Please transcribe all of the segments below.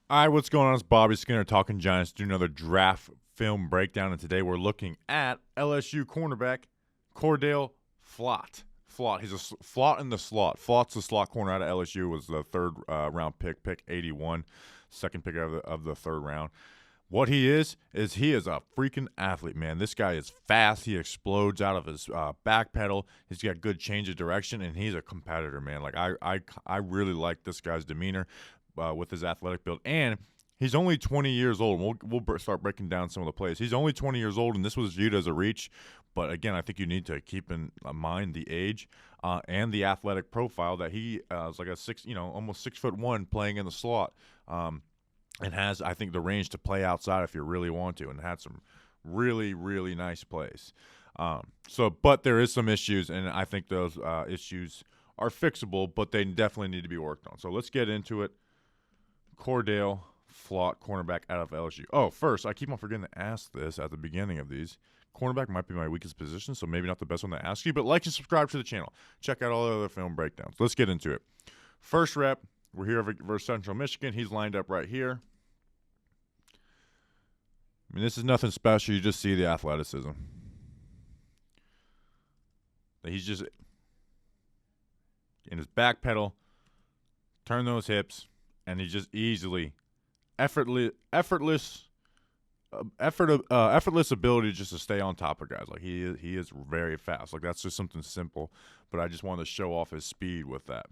All right, what's going on? It's Bobby Skinner talking Giants. Do another draft film breakdown, and today we're looking at LSU cornerback Cordale Flott. Flott. He's a Flott in the slot. Flott's the slot corner out of LSU. Was the third round pick 81, second pick of the third round. What he is he is a freaking athlete, man. This guy is fast. He explodes out of his back pedal. He's got good change of direction, and he's a competitor, man. Like I really like this guy's demeanor with his athletic build, and he's only 20 years old. We'll start breaking down some of the plays. He's only 20 years old, and this was viewed as a reach. But again, I think you need to keep in mind the age and the athletic profile that he is like almost 6'1", playing in the slot. And has, I think, the range to play outside if you really want to, and had some really, really nice plays. But there is some issues, and I think those issues are fixable, but they definitely need to be worked on. So let's get into it. Cordale Flott, cornerback out of LSU. Oh, first, I keep on forgetting to ask this at the beginning of these. Cornerback might be my weakest position, so maybe not the best one to ask you, but like and subscribe to the channel. Check out all the other film breakdowns. Let's get into it. First rep. We're here versus Central Michigan. He's lined up right here. I mean, this is nothing special. You just see the athleticism. He's just in his back pedal, turn those hips, and he just easily, effortless ability just to stay on top of guys. Like he is very fast. Like that's just something simple, but I just wanted to show off his speed with that.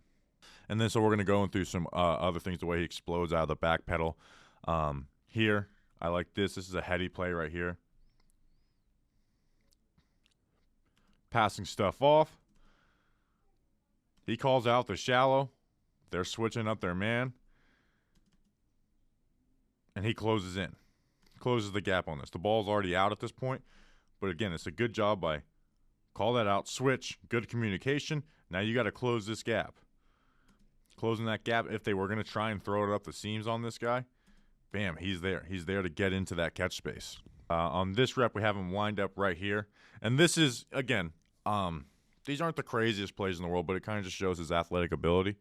And then so we're going to go through some other things, the way he explodes out of the back pedal. Here, I like this. This is a heady play right here. Passing stuff off. He calls out the shallow. They're switching up their man. And he closes in. Closes the gap on this. The ball's already out at this point. But again, it's a good job by call that out, switch, good communication. Now you got to close this gap. Closing that gap, if they were going to try and throw it up the seams on this guy, bam, he's there. He's there to get into that catch space. On this rep, we have him lined up right here. And this is, again, these aren't the craziest plays in the world, but it kind of just shows his athletic ability.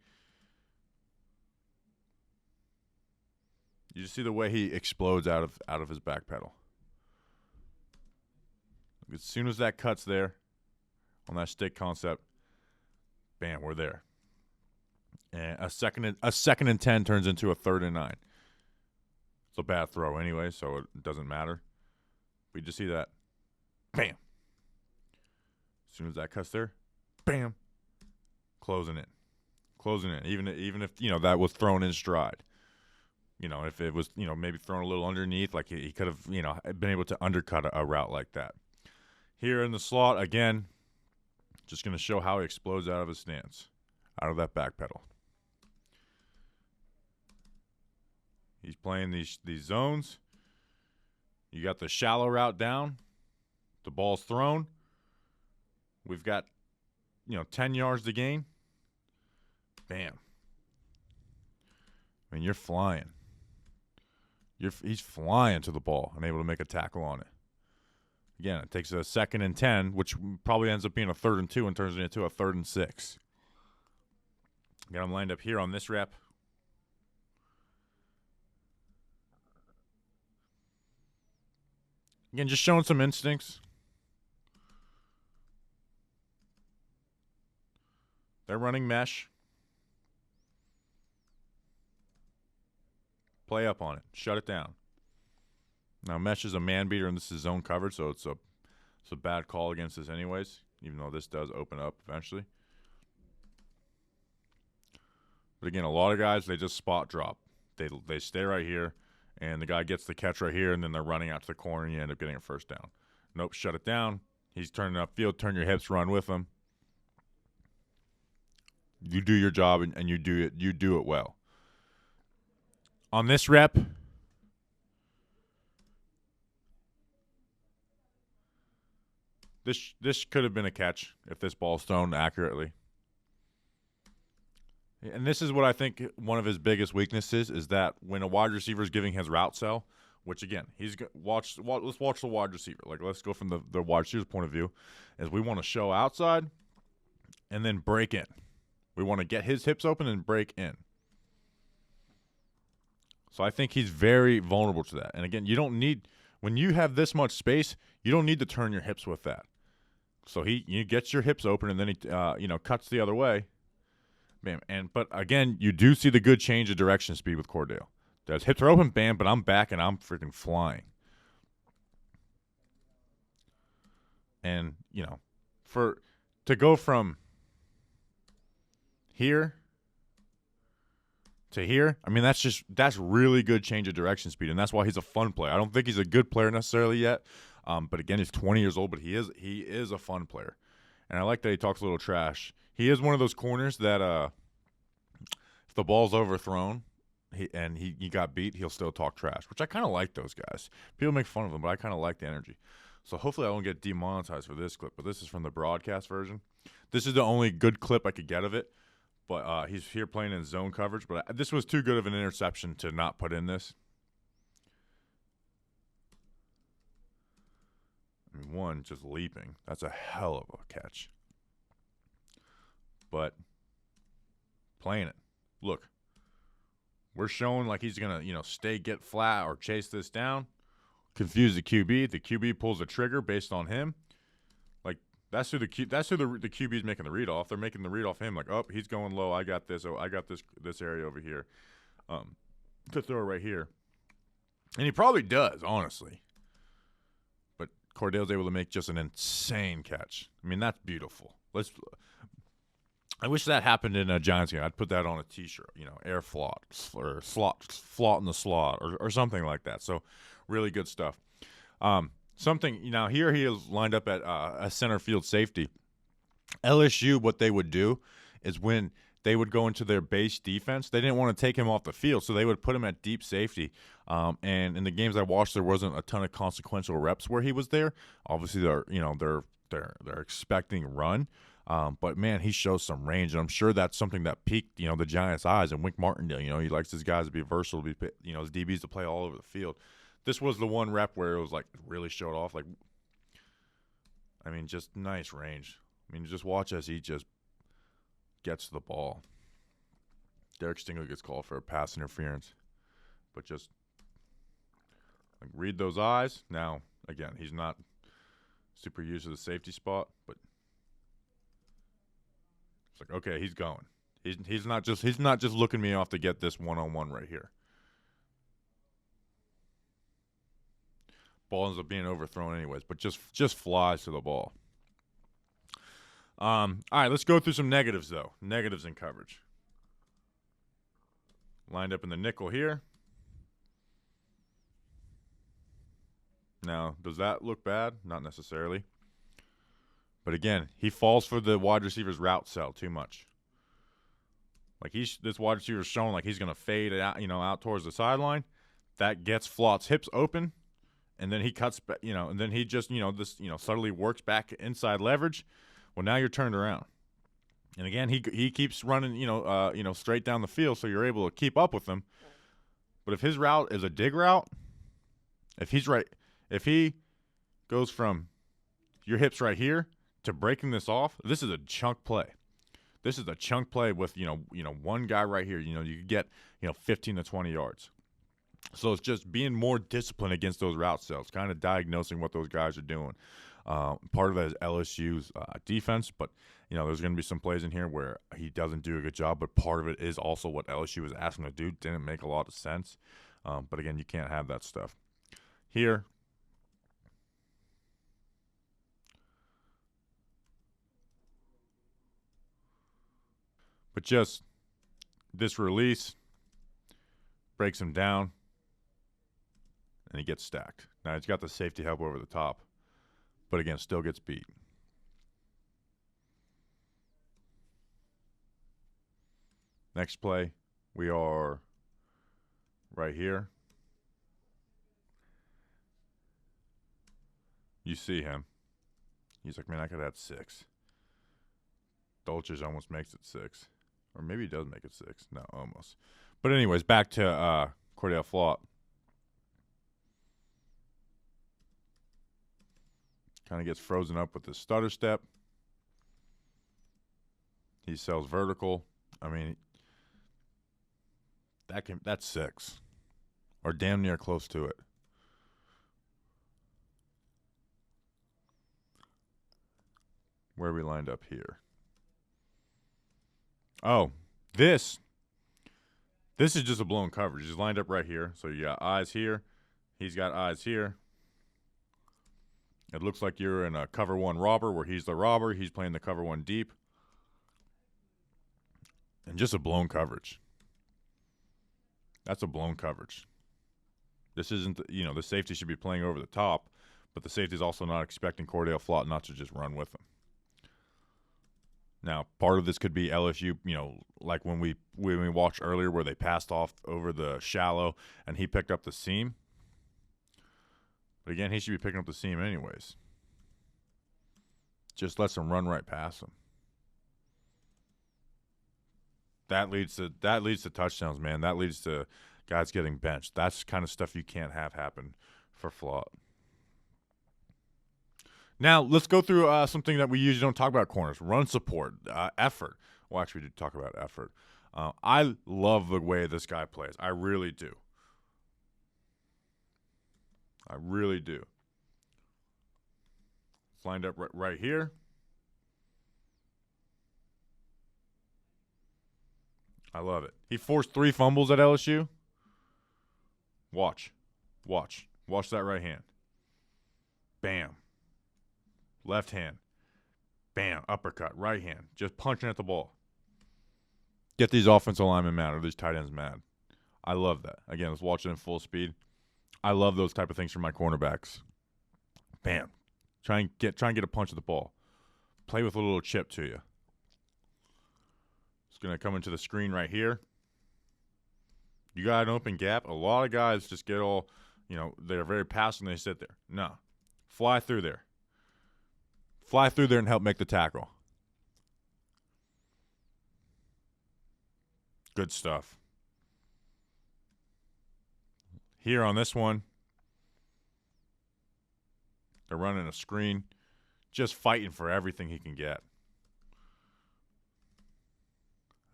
You just see the way he explodes out of his back pedal. As soon as that cuts there on that stick concept, bam, we're there. And a second and 10 turns into a 3rd and 9. It's a bad throw anyway, so it doesn't matter. We just see that. Bam. As soon as that cuts there, bam. Closing it. Even if that was thrown in stride. If it was, maybe thrown a little underneath, like he could have, been able to undercut a route like that. Here in the slot, again, just going to show how he explodes out of his stance, out of that back pedal. He's playing these zones. You got the shallow route down. The ball's thrown. We've got, 10 yards to gain. Bam. I mean, you're flying. He's flying to the ball and able to make a tackle on it. Again, it takes a 2nd and 10, which probably ends up being a 3rd and 2 and turns it into a 3rd and 6. Got him lined up here on this rep. Again, just showing some instincts. They're running mesh. Play up on it. Shut it down. Now, mesh is a man beater, and this is zone coverage, so it's a bad call against this anyways, even though this does open up eventually. But again, a lot of guys, they just spot drop. They stay right here, and the guy gets the catch right here, and then they're running out to the corner, and you end up getting a first down. Nope, shut it down. He's turning upfield. Turn your hips, run with him. You do your job, and you do it well. On this rep, this could have been a catch if this ball's thrown accurately. And this is what I think one of his biggest weaknesses is, that when a wide receiver is giving his route cell, which again, let's watch the wide receiver. Like, let's go from the wide receiver's point of view, is we want to show outside and then break in. We want to get his hips open and break in. So I think he's very vulnerable to that. And again, you don't need when you have this much space, you don't need to turn your hips with that. So you gets your hips open and then he cuts the other way. Bam. But again, you do see the good change of direction speed with Cordale. His hips are open, bam, but I'm back and I'm freaking flying. And, to go from here to here, I mean, that's really good change of direction speed, and that's why he's a fun player. I don't think he's a good player necessarily yet, but again, he's 20 years old, but he is a fun player, and I like that he talks a little trash. He is one of those corners that if the ball's overthrown he got beat, he'll still talk trash, which I kind of like those guys. People make fun of them, but I kind of like the energy. So hopefully I don't get demonetized for this clip, but this is from the broadcast version. This is the only good clip I could get of it, but he's here playing in zone coverage. But this was too good of an interception to not put in this. I mean, one, just leaping. That's a hell of a catch. But playing it. Look, we're showing like he's going to, get flat or chase this down. Confuse the QB. The QB pulls a trigger based on him. Like that's who the QB is making the read off. They're making the read off him. Like, oh, he's going low. I got this. Oh, I got this area over here, to throw right here. And he probably does, honestly. But Cordale's able to make just an insane catch. I mean, that's beautiful. I wish that happened in a Giants game. I'd put that on a T-shirt. Air Flott or Flott in the slot or something like that. So. Really good stuff. Here he is lined up at a center field safety. LSU, what they would do is when they would go into their base defense, they didn't want to take him off the field, so they would put him at deep safety. And in the games I watched, there wasn't a ton of consequential reps where he was there. Obviously, they're expecting run. But man, he shows some range, and I'm sure that's something that piqued the Giants' eyes. And Wink Martindale, he likes his guys to be versatile, his DBs to play all over the field. This was the one rep where it was like really showed off. Like, I mean, just nice range. I mean, just watch as he just gets the ball. Derek Stingley gets called for a pass interference, but just like read those eyes. Now, again, he's not super used to the safety spot, but it's like, okay, he's going. He's not just looking me off to get this one-on-one right here. Ball ends up being overthrown anyways, but just flies to the ball. All right, let's go through some negatives, though. Negatives in coverage. Lined up in the nickel here. Now, does that look bad? Not necessarily. But again, he falls for the wide receiver's route cell too much. Like this wide receiver's showing like he's going to fade it out, out towards the sideline. That gets Flott's hips open. And then he cuts, and then he just, subtly works back inside leverage. Well, now you're turned around. And again, he keeps running, straight down the field, so you're able to keep up with him. But if his route is a dig route, if he goes from your hips right here to breaking this off, this is a chunk play. This is a chunk play with, one guy right here. You could get, 15 to 20 yards. So it's just being more disciplined against those route cells, kind of diagnosing what those guys are doing. Part of that is LSU's defense, but there's going to be some plays in here where he doesn't do a good job, but part of it is also what LSU was asking him to do. Didn't make a lot of sense. But again, you can't have that stuff. Here, but just this release breaks him down. And he gets stacked. Now, he's got the safety help over the top. But, again, still gets beat. Next play, we are right here. You see him. He's like, man, I could have had 6. Dolchich almost makes it 6. Or maybe he does make it 6. No, almost. But anyways, back to Cordale Flott. Kind of gets frozen up with the stutter step. He sells vertical. I mean, that's 6. or damn near close to it. Where are we lined up here? Oh, this is just a blown coverage. He's lined up right here. So you got eyes here. He's got eyes here. It looks like you're in a cover one robber where he's the robber. He's playing the cover one deep. And just a blown coverage. That's a blown coverage. This isn't, the safety should be playing over the top, but the safety is also not expecting Cordale Flott not to just run with him. Now, part of this could be LSU, like when we watched earlier where they passed off over the shallow and he picked up the seam. But again, he should be picking up the seam anyways. Just lets him run right past him. That leads to touchdowns, man. That leads to guys getting benched. That's kind of stuff you can't have happen for Flott. Now, let's go through something that we usually don't talk about corners. Run support, effort. Well, actually, we did talk about effort. I love the way this guy plays. I really do. I really do. It's lined up right here. I love it. He forced 3 fumbles at LSU. Watch that right hand. Bam. Left hand. Bam. Uppercut. Right hand. Just punching at the ball. Get these offensive linemen mad or these tight ends mad. I love that. Again, let's watch it in full speed. I love those type of things from my cornerbacks. Bam. Try and get a punch at the ball. Play with a little chip to you. It's going to come into the screen right here. You got an open gap. A lot of guys just get all, they're very passive and they sit there. No. Fly through there. Fly through there and help make the tackle. Good stuff. Here on this one, they're running a screen, just fighting for everything he can get.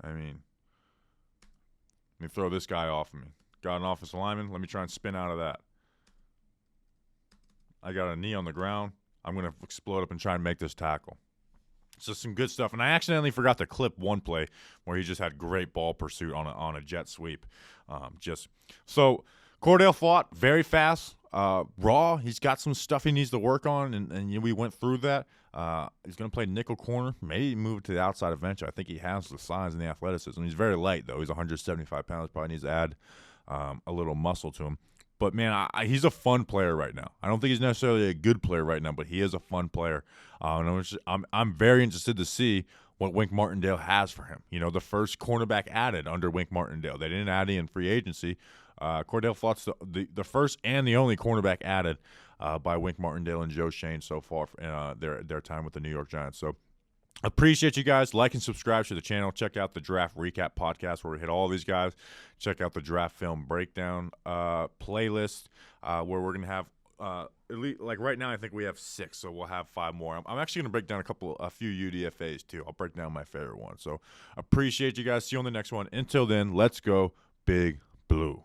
I mean, let me throw this guy off of me. Got an offensive lineman. Let me try and spin out of that. I got a knee on the ground. I'm going to explode up and try and make this tackle. So some good stuff. And I accidentally forgot to clip one play where he just had great ball pursuit on a jet sweep. So Cordale Flott, very fast, raw. He's got some stuff he needs to work on, and we went through that. He's going to play nickel corner, maybe move to the outside eventually. I think he has the size and the athleticism. He's very light, though. He's 175 pounds. Probably needs to add a little muscle to him. But, man, he's a fun player right now. I don't think he's necessarily a good player right now, but he is a fun player. And I'm very interested to see what Wink Martindale has for him. The first cornerback added under Wink Martindale. They didn't add in free agency. Cordale Flott's the first and the only cornerback added by Wink Martindale and Joe Shane so far in their time with the New York Giants. So appreciate you guys. Like and subscribe to the channel. Check out the Draft Recap podcast where we hit all these guys. Check out the Draft Film Breakdown playlist where we're going to have at least, like right now I think we have 6, so we'll have 5 more. I'm actually going to break down a few UDFAs too. I'll break down my favorite one. So appreciate you guys. See you on the next one. Until then, let's go Big Blue.